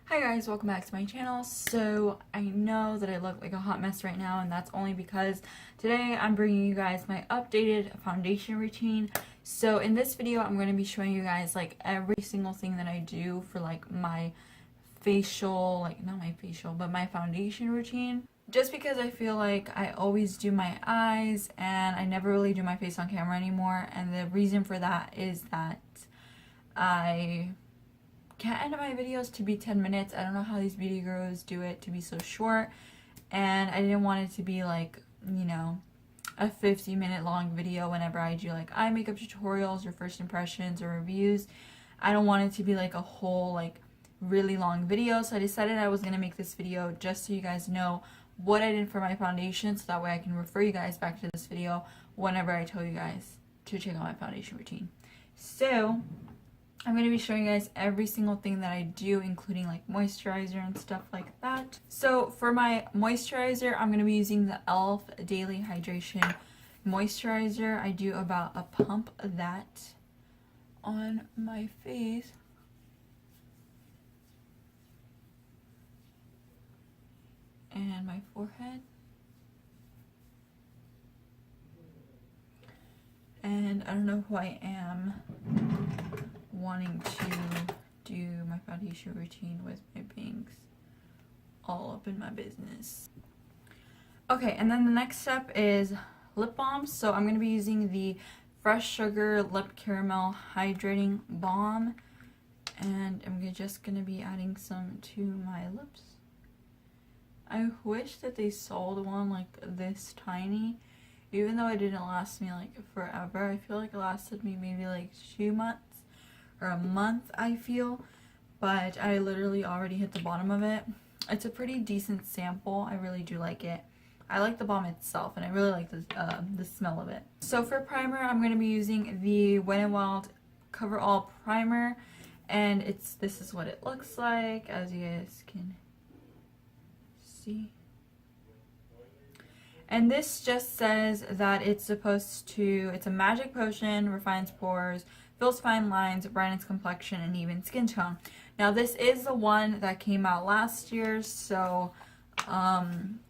Hi guys, welcome back to my channel. So I know that I look like a hot mess right now, and that's only because today I'm bringing you guys my updated foundation routine. So in this video I'm going to be showing you guys like every single thing that I do for like my facial, like not my facial, but my foundation routine. Just because I feel like I always do my eyes and I never really do my face on camera anymore, and the reason for that is that I can't edit my videos to be 10 minutes. I don't know how these beauty gurus do it to be so short, and I didn't want it to be like, you know, a 50-minute long video whenever I do like eye makeup tutorials or first impressions or reviews. I don't want it to be like a whole like really long video, so I decided I was gonna make this video just so you guys know what I did for my foundation, so that way I can refer you guys back to this video whenever I tell you guys to check out my foundation routine. So I'm going to be showing you guys every single thing that I do, including like moisturizer and stuff like that. So for my moisturizer, I'm going to be using the e.l.f. Daily Hydration Moisturizer. I do about a pump of that on my face. And my forehead. And I don't know who I am wanting to do my foundation routine with my bangs all up in my business. Okay, and then the next step is lip balm. So I'm going to be using the Fresh Sugar Lip Caramel Hydrating Balm, and I'm just going to be adding some to my lips. I wish that they sold one like this tiny, even though it didn't last me like forever. I feel like it lasted me maybe like 2 months or a month, I feel, but I literally already hit the bottom of it. It's a pretty decent sample. I really do like it. I like the balm itself, and I really like the smell of it. So for primer, I'm going to be using the Wet n Wild Cover All Primer, and this is what it looks like, as you guys can see. And this just says that it's a magic potion, refines pores, fills fine lines, brightens complexion, and even skin tone. Now this is the one that came out last year, so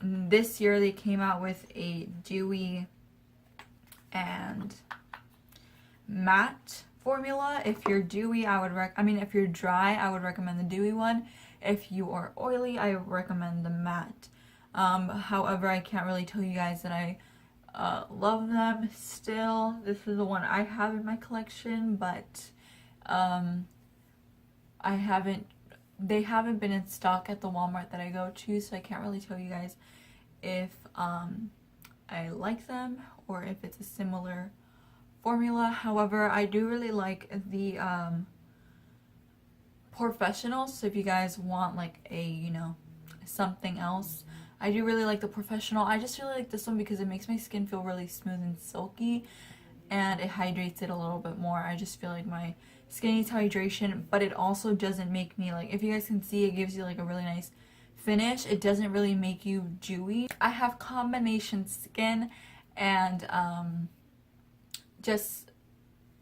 this year they came out with a dewy and matte formula. If you're dewy, if you're dry, I would recommend the dewy one. If you are oily, I recommend the matte. However, I can't really tell you guys that I love them still. This is the one I have in my collection, but they haven't been in stock at the Walmart that I go to, so I can't really tell you guys if I like them or if it's a similar formula. However, I do really like the Professional, so if you guys want like a, you know, something else, I do really like the Professional. I just really like this one because it makes my skin feel really smooth and silky, and it hydrates it a little bit more. I just feel like my skin needs hydration, but it also doesn't make me like, if you guys can see, it gives you like a really nice finish. It doesn't really make you dewy. I have combination skin, and just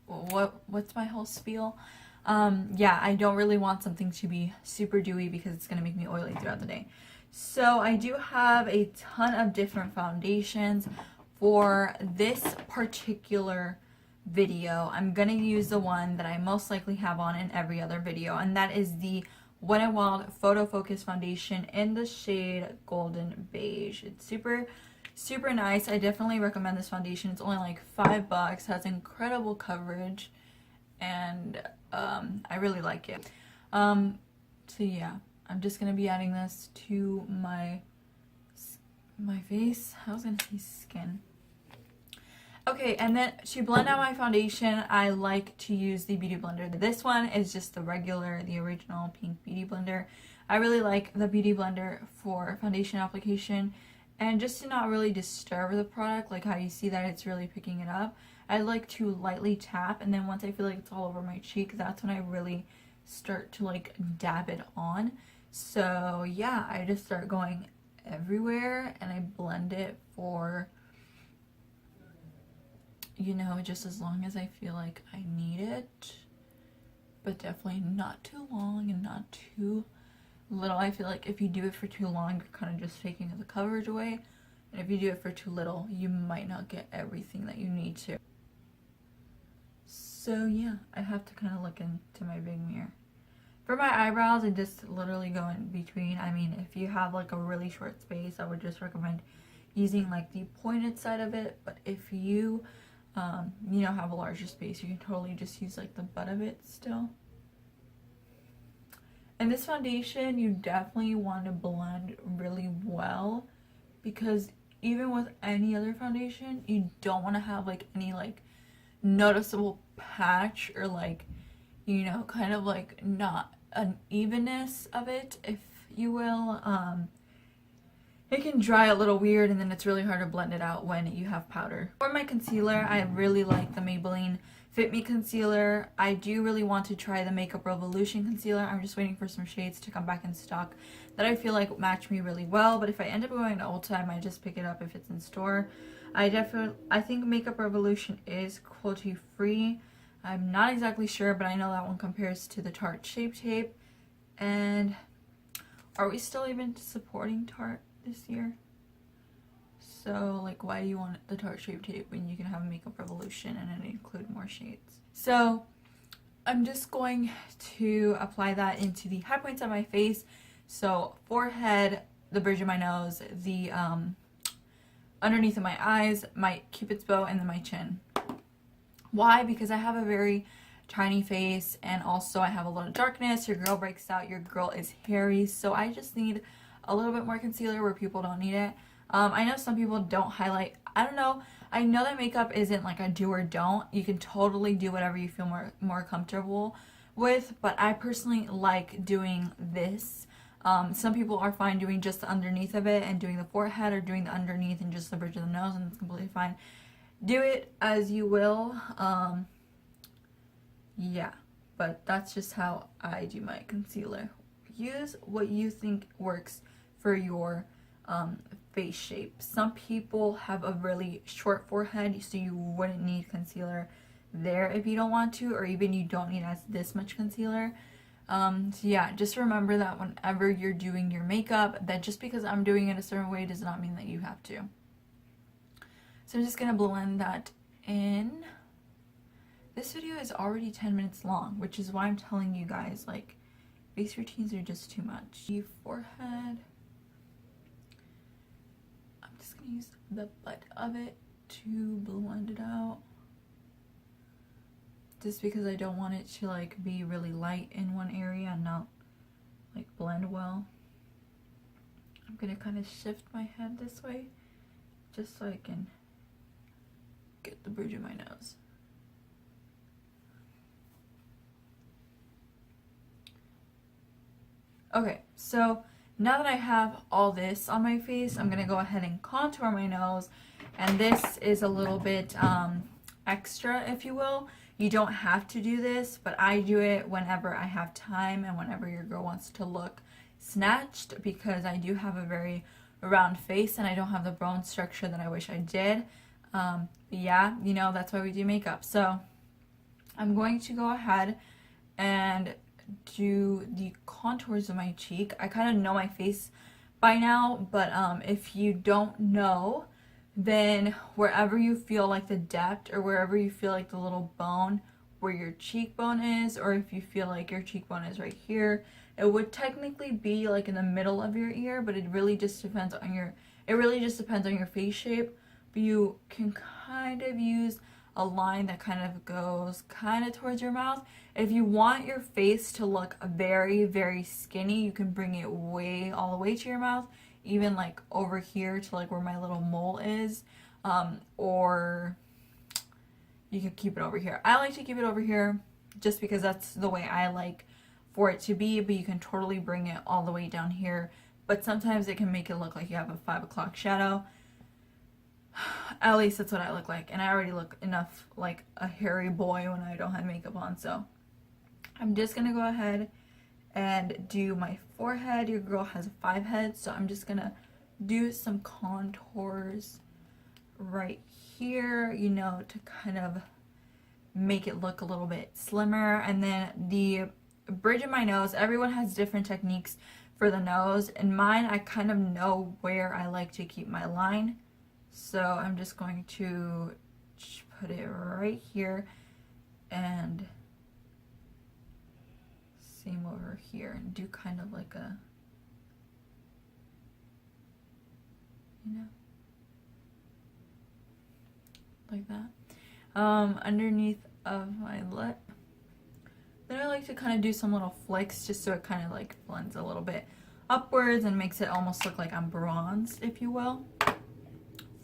what's my whole spiel? Yeah, I don't really want something to be super dewy because it's gonna make me oily throughout the day. So I do have a ton of different foundations for this particular video. I'm gonna use the one that I most likely have on in every other video, and that is the Wet n Wild Photofocus foundation in the shade Golden Beige. It's super nice. I definitely recommend this foundation. It's only like $5, has incredible coverage, and I really like it. So yeah, I'm just gonna be adding this to my face. I was gonna say skin. Okay, and then to blend out my foundation, I like to use the Beauty Blender. This one is just the original pink Beauty Blender. I really like the Beauty Blender for foundation application, and just to not really disturb the product, like how you see that it's really picking it up. I like to lightly tap, and then once I feel like it's all over my cheek, that's when I really start to like dab it on. So yeah, I just start going everywhere, and I blend it for, you know, just as long as I feel like I need it, but definitely not too long and not too little, I feel like if you do it for too long, you're kind of just taking the coverage away. And if you do it for too little, you might not get everything that you need to. So yeah, I have to kind of look into my big mirror. For my eyebrows, I just literally go in between. I mean, if you have like a really short space, I would just recommend using like the pointed side of it. But if you, have a larger space, you can totally just use like the butt of it still. And this foundation, you definitely want to blend really well, because even with any other foundation, you don't want to have like any like noticeable patch or like, kind of like not an evenness of it, if you will. It can dry a little weird, and then it's really hard to blend it out when you have powder. For my concealer, I really like the Maybelline Fit Me concealer. I do really want to try the Makeup Revolution concealer. I'm just waiting for some shades to come back in stock that I feel like match me really well, but if I end up going to Ulta, I might just pick it up if it's in store. I think Makeup Revolution is cruelty free. I'm not exactly sure, but I know that one compares to the Tarte Shape Tape. And are we still even supporting Tarte this year? So like, why do you want the Tarte Shape Tape when you can have Makeup Revolution and it include more shades? So I'm just going to apply that into the high points of my face. So forehead, the bridge of my nose, the underneath of my eyes, my cupid's bow, and then my chin. Why? Because I have a very tiny face, and also I have a lot of darkness. Your girl breaks out, your girl is hairy, so I just need a little bit more concealer where people don't need it. I know some people don't highlight. I don't know. I know that makeup isn't like a do or don't. You can totally do whatever you feel more comfortable with, but I personally like doing this. Some people are fine doing just the underneath of it and doing the forehead, or doing the underneath and just the bridge of the nose, and it's completely fine. Do it as you will. Yeah, but that's just how I do my concealer. Use what you think works for your face shape. Some people have a really short forehead, so you wouldn't need concealer there if you don't want to, or even you don't need this much concealer. So yeah, just remember that whenever you're doing your makeup, that just because I'm doing it a certain way does not mean that you have to. So I'm just gonna blend that in. This video is already 10 minutes long, which is why I'm telling you guys, like, face routines are just too much. The forehead, I'm just gonna use the butt of it to blend it out, just because I don't want it to like be really light in one area and not like blend well. I'm gonna kind of shift my head this way just so I can get the bridge of my nose. Okay, so now that I have all this on my face, I'm gonna go ahead and contour my nose, and this is a little bit extra, if you will. You don't have to do this, but I do it whenever I have time and whenever your girl wants to look snatched, because I do have a very round face and I don't have the bone structure that I wish I did. But yeah, that's why we do makeup. So I'm going to go ahead and do the contours of my cheek. I kind of know my face by now, but if you don't know, then wherever you feel like the depth, or wherever you feel like the little bone where your cheekbone is, or if you feel like your cheekbone is right here, it would technically be like in the middle of your ear, but it really just depends on your face shape. But you can kind of use a line that kind of goes kind of towards your mouth. If you want your face to look very, very skinny, you can bring it all the way to your mouth, even like over here to like where my little mole is, or you can keep it over here. I like to keep it over here just because that's the way I like for it to be, but you can totally bring it all the way down here. But sometimes it can make it look like you have a 5 o'clock shadow. At least that's what I look like, and I already look enough like a hairy boy when I don't have makeup on. So I'm just gonna go ahead and do my forehead. Your girl has 5 heads, so I'm just gonna do some contours right here, to kind of make it look a little bit slimmer. And then the bridge in my nose. Everyone has different techniques for the nose. In mine, I kind of know where I like to keep my line. So I'm just going to put it right here and same over here and do kind of like a, you know, like that, underneath of my lip. Then I like to kind of do some little flicks just so it kind of like blends a little bit upwards and makes it almost look like I'm bronzed, if you will.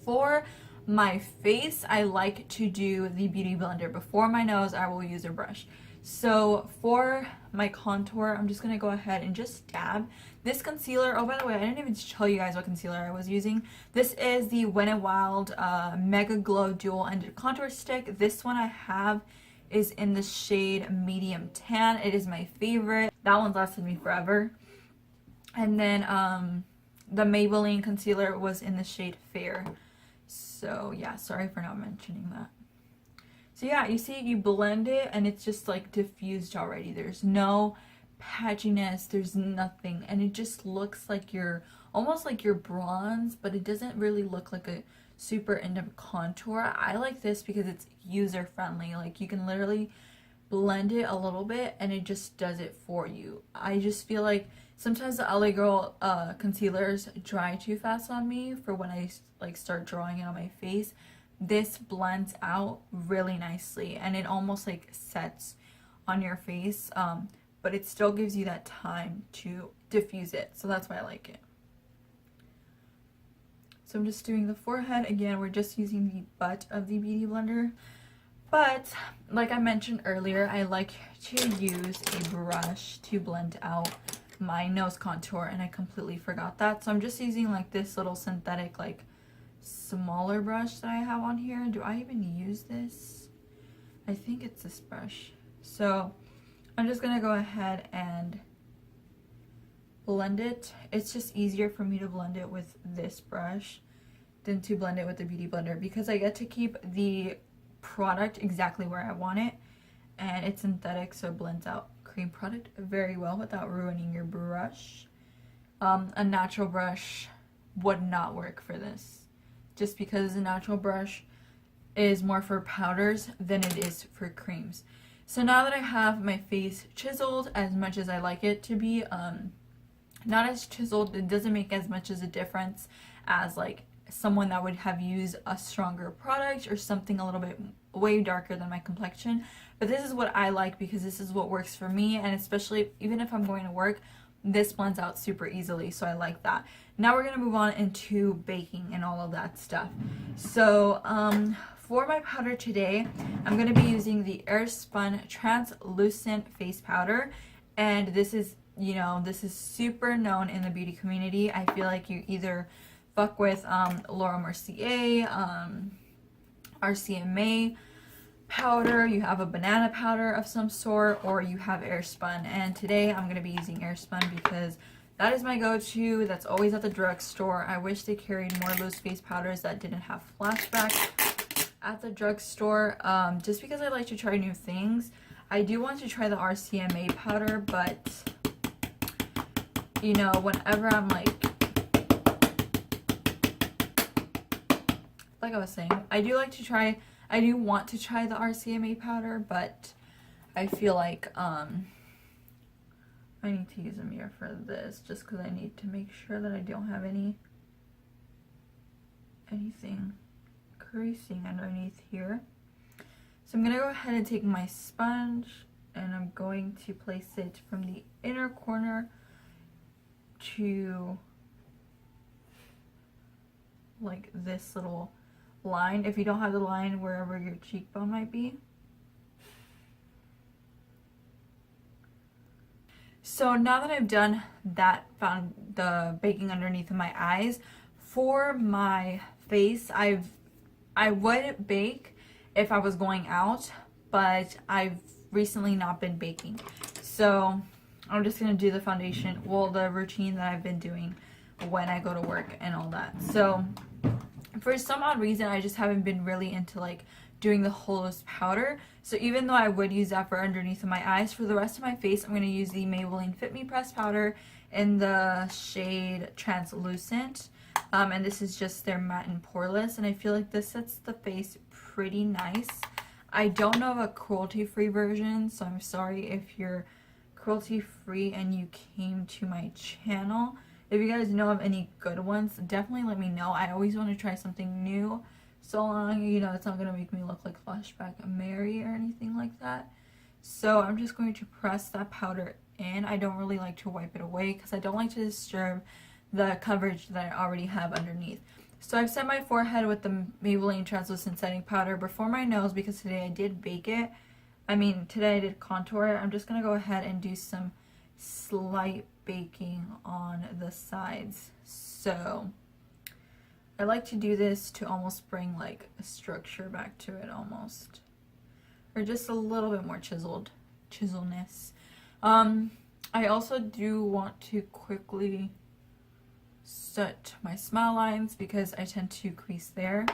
For my face, I like to do the Beauty Blender. Before my nose, I will use a brush. So for my contour, I'm just going to go ahead and just dab this concealer. Oh, by the way, I didn't even tell you guys what concealer I was using. This is the Wet n Wild Mega Glow Dual Ended Contour Stick. This one I have is in the shade Medium Tan. It is my favorite. That one's lasted me forever. And then the Maybelline concealer was in the shade Fair. So yeah, sorry for not mentioning that. So yeah, you see, you blend it and it's just like diffused already. There's no patchiness, there's nothing, and it just looks like you're almost like you're bronze, but it doesn't really look like a super in-depth contour. I like this because it's user friendly. Like, you can literally blend it a little bit and it just does it for you. I just feel like sometimes the LA Girl concealers dry too fast on me for when I like start drawing it on my face. This blends out really nicely and it almost like sets on your face, but it still gives you that time to diffuse it, so that's why I like it. So I'm just doing the forehead. Again, we're just using the butt of the Beauty Blender, but like I mentioned earlier, I like to use a brush to blend out my nose contour, and I completely forgot that. So I'm just using like this little synthetic like smaller brush that I have on here. Do I even use this? I think it's this brush. So I'm just gonna go ahead and blend it. It's just easier for me to blend it with this brush than to blend it with the Beauty Blender because I get to keep the product exactly where I want it, and it's synthetic, so it blends out cream product very well without ruining your brush. A natural brush would not work for this, just because a natural brush is more for powders than it is for creams. So now that I have my face chiseled as much as I like it to be, not as chiseled, it doesn't make as much as a difference as like someone that would have used a stronger product or something a little bit way darker than my complexion. But this is what I like because this is what works for me, and especially even if I'm going to work, this blends out super easily, so I like that. Now we're gonna move on into baking and all of that stuff. So for my powder today, I'm gonna be using the Airspun Translucent Face Powder, and this is, you know, this is super known in the beauty community. I feel like you either fuck with Laura Mercier, RCMA powder, you have a banana powder of some sort, or you have Airspun. And today I'm going to be using Airspun because that is my go-to. That's always at the drugstore. I wish they carried more loose face powders that didn't have flashback at the drugstore, just because I like to try new things. I do want to try the RCMA powder, but you know, whenever I'm like I was saying, I do want to try the RCMA powder, but I feel like I need to use a mirror for this just because I need to make sure that I don't have anything creasing underneath here. So I'm gonna go ahead and take my sponge and I'm going to place it from the inner corner to like this little line, if you don't have the line wherever your cheekbone might be. So now that I've done that, found the baking underneath of my eyes, for my face, I would bake if I was going out, but I've recently not been baking. So I'm just gonna do the foundation, well, the routine that I've been doing when I go to work and all that. So for some odd reason, I just haven't been really into like doing the hollows powder. So even though I would use that for underneath of my eyes, for the rest of my face, I'm going to use the Maybelline Fit Me Press powder in the shade Translucent. And this is just their matte and poreless, and I feel like this sets the face pretty nice. I don't know of a cruelty-free version, so I'm sorry if you're cruelty-free and you came to my channel. If you guys know of any good ones, definitely let me know. I always want to try something new, so long, you know, it's not going to make me look like Flashback Mary or anything like that. So I'm just going to press that powder in. I don't really like to wipe it away because I don't like to disturb the coverage that I already have underneath. So I've set my forehead with the Maybelline Translucent Setting Powder before my nose because today I did bake it. Today I did contour. I'm just going to go ahead and do some slight baking on the sides. So I like to do this to almost bring like a structure back to it almost. Or just a little bit more chiselness. I also do want to quickly set my smile lines because I tend to crease there,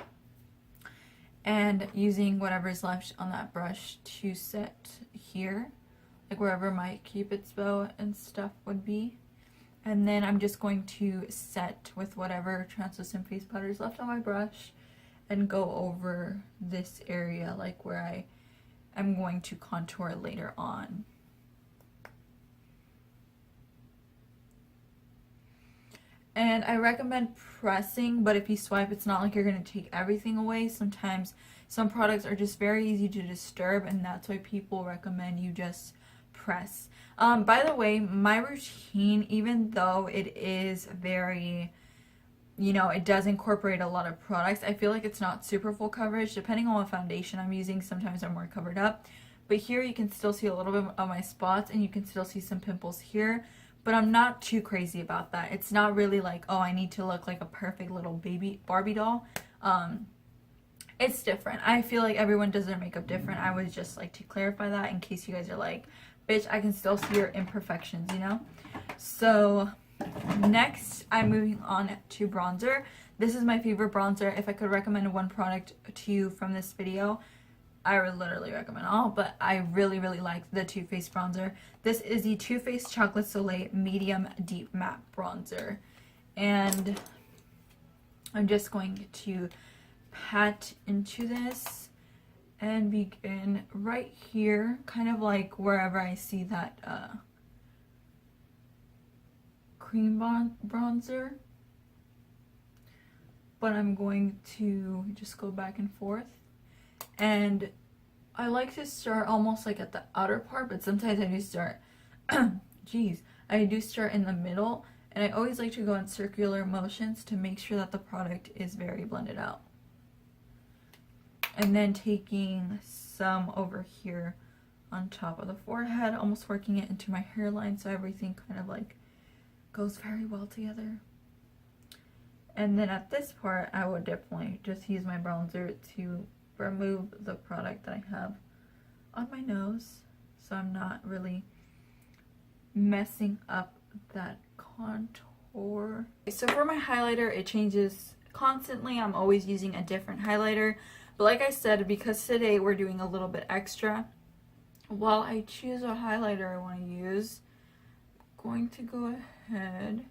and using whatever's left on that brush to set here, like wherever my Cupid's bow and stuff would be. And then I'm just going to set with whatever translucent face powder is left on my brush and go over this area, like where I am going to contour later on. And I recommend pressing, but if you swipe, it's not like you're going to take everything away. Sometimes some products are just very easy to disturb, and that's why people recommend you just press. By the way, my routine, even though it is very, you know, it does incorporate a lot of products, I feel like it's not super full coverage. Depending on what foundation I'm using, sometimes I'm more covered up. But here you can still see a little bit of my spots, and you can still see some pimples here. But I'm not too crazy about that. It's not really like, oh, I need to look like a perfect little baby Barbie doll. It's different. I feel like everyone does their makeup different. I would just like to clarify that in case you guys are like, bitch, I can still see your imperfections, you know? So next, I'm moving on to bronzer. This is my favorite bronzer. If I could recommend one product to you from this video, I would literally recommend all, but I really, really like the Too Faced bronzer. This is the Too Faced Chocolate Soleil Medium Deep Matte Bronzer. And I'm just going to pat into this and begin right here, kind of like wherever I see that cream bronzer. But I'm going to just go back and forth. And I like to start almost like at the outer part, but sometimes I do start, I do start in the middle, and I always like to go in circular motions to make sure that the product is very blended out. And then taking some over here on top of the forehead, almost working it into my hairline so everything kind of like goes very well together. And then at this part, I would definitely just use my bronzer to remove the product that I have on my nose, so I'm not really messing up that contour. So for my highlighter, it changes constantly. I'm always using a different highlighter, but like I said, because today we're doing a little bit extra, while I choose a highlighter I want to use, I'm going to go ahead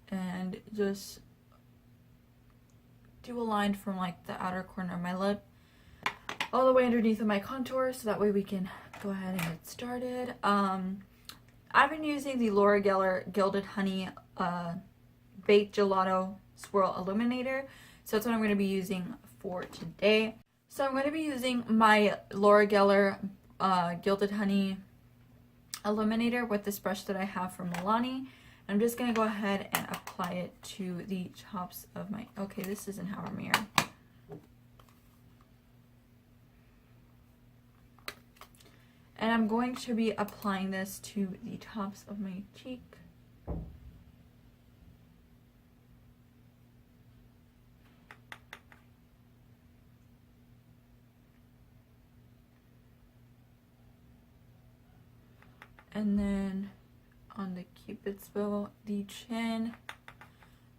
and just do a line from like the outer corner of my lip all the way underneath of my contour, so that way we can go ahead and get started. I've been using the Laura Geller Gilded Honey Beige Gelato Swirl Illuminator, so that's what I'm going to be using for today. So I'm going to be using my Laura Geller Gilded Honey Illuminator with this brush that I have from Milani. I'm just going to go ahead and apply it to the tops of my... Okay, this isn't how I mirror. And I'm going to be applying this to the tops of my cheek. And then on the Cupid's bow, the chin,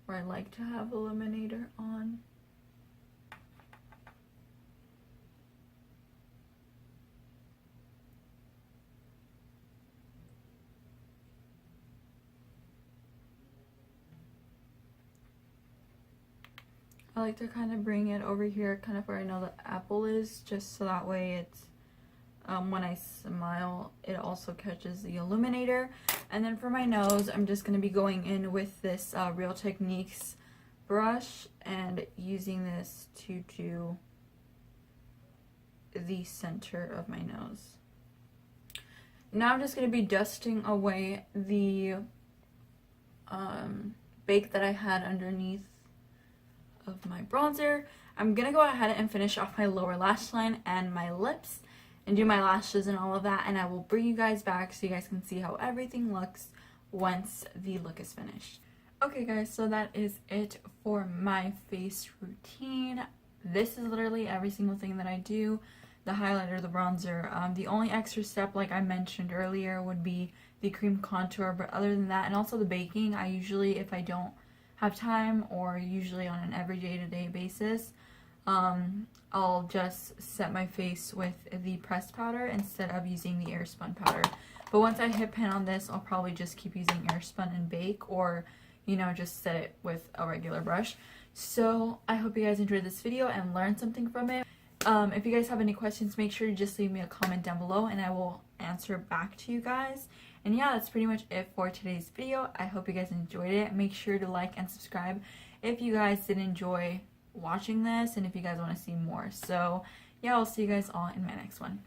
where I like to have Illuminator on. I like to kind of bring it over here, kind of where I know the apple is, just so that way it's, when I smile, it also catches the illuminator. And then for my nose, I'm just going to be going in with this Real Techniques brush and using this to do the center of my nose. Now I'm just going to be dusting away the bake that I had underneath of my bronzer. I'm going to go ahead and finish off my lower lash line and my lips and do my lashes and all of that, and I will bring you guys back so you guys can see how everything looks once the look is finished. Okay guys, so that is it for my face routine. This is literally every single thing that I do. The highlighter, the bronzer, the only extra step, like I mentioned earlier, would be the cream contour, but other than that, and also the baking, I usually, if I don't have time, or usually on an everyday to day basis, I'll just set my face with the pressed powder instead of using the Airspun powder. But once I hit pan on this, I'll probably just keep using Airspun and bake, or, you know, just set it with a regular brush. So I hope you guys enjoyed this video and learned something from it. If you guys have any questions, make sure to just leave me a comment down below and I will answer back to you guys. And yeah, that's pretty much it for today's video. I hope you guys enjoyed it. Make sure to like and subscribe if you guys did enjoy watching this and if you guys want to see more. So yeah, I'll see you guys all in my next one.